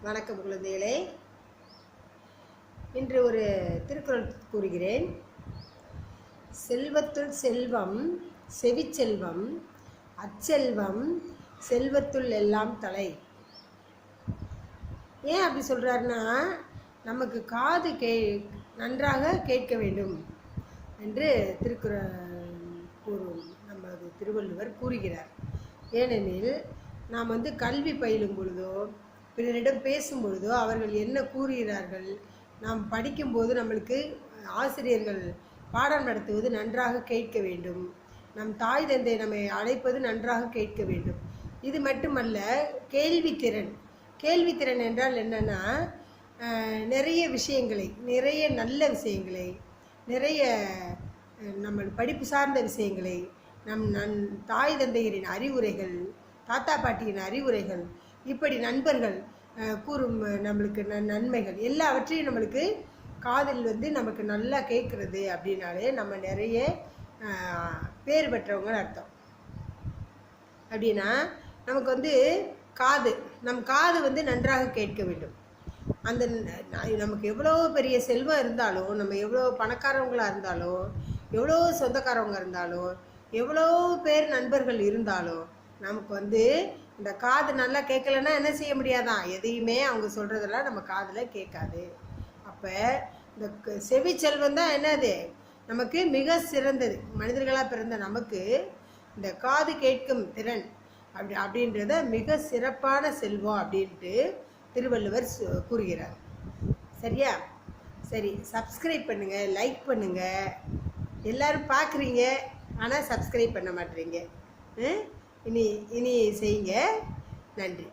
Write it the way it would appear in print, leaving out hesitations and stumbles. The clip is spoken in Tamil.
வணக்கம் குழந்தைகளே. இன்று ஒரு திருக்குறள் கூறுகிறேன். செல்வத்துள் செல்வம் செவிச்செல்வம், அச்செல்வம் செல்வத்துள் எல்லாம் தலை. ஏன் அப்படி சொல்கிறாருன்னா, நமக்கு காது நன்றாக கேட்க வேண்டும் என்று திருக்குறள் நமது திருவள்ளுவர் கூறுகிறார். ஏனெனில் நாம் கல்வி பயிலும் பொழுதோ பிறரிடம் பேசும் பொழுதோ அவர்கள் என்ன கூறுகிறார்கள், நாம் படிக்கும்போது நம்மளுக்கு ஆசிரியர்கள் பாடம் நடத்துவது நன்றாக கேட்க வேண்டும். நம் தாய் தந்தை நம்மை அழைப்பது நன்றாக கேட்க வேண்டும். இது மட்டுமல்ல, கேள்வித்திறன் என்றால் என்னென்னா, நிறைய விஷயங்களை, நிறைய நல்ல விஷயங்களை, நிறைய நம்ம படிப்பு சார்ந்த விஷயங்களை, நம் தாய் தந்தையரின் அறிவுரைகள், தாத்தா பாட்டியின் அறிவுரைகள், இப்படி நண்பர்கள் கூறும் நம்மளுக்கு நன்மைகள் எல்லாவற்றையும் நம்மளுக்கு காதில் நமக்கு நல்லா கேட்குறது அப்படின்னாலே நம்ம நிறைய பேர் பெற்றவங்க அர்த்தம். அப்படின்னா நமக்கு நம் காது நன்றாக கேட்க வேண்டும். அந்த நமக்கு எவ்வளோ பெரிய செல்வம் இருந்தாலும், நம்ம எவ்வளோ பணக்காரவங்களாக இருந்தாலும், எவ்வளோ சொந்தக்காரவங்க இருந்தாலும், எவ்வளோ பேர் நண்பர்கள் இருந்தாலும், நமக்கு இந்த காது நல்லா கேட்கலன்னா என்ன செய்ய முடியாதான், எதையுமே அவங்க சொல்கிறதெல்லாம் நம்ம காதில் கேட்காது. அப்போ இந்த செவி செல்வம் தான் என்னது, நமக்கு மிக சிறந்தது. மனிதர்களாக பிறந்த நமக்கு இந்த காது கேட்கும் திறன் அப்படின்றத மிக சிறப்பான செல்வம் அப்படின்ட்டு திருவள்ளுவர் கூறுகிறார். சரியா? சரி, சப்ஸ்கிரைப் பண்ணுங்கள், லைக் பண்ணுங்கள். எல்லோரும் பார்க்குறீங்க, ஆனால் சப்ஸ்கிரைப் பண்ண மாட்டேறீங்க. இனி செய்யுங்க. நன்றி.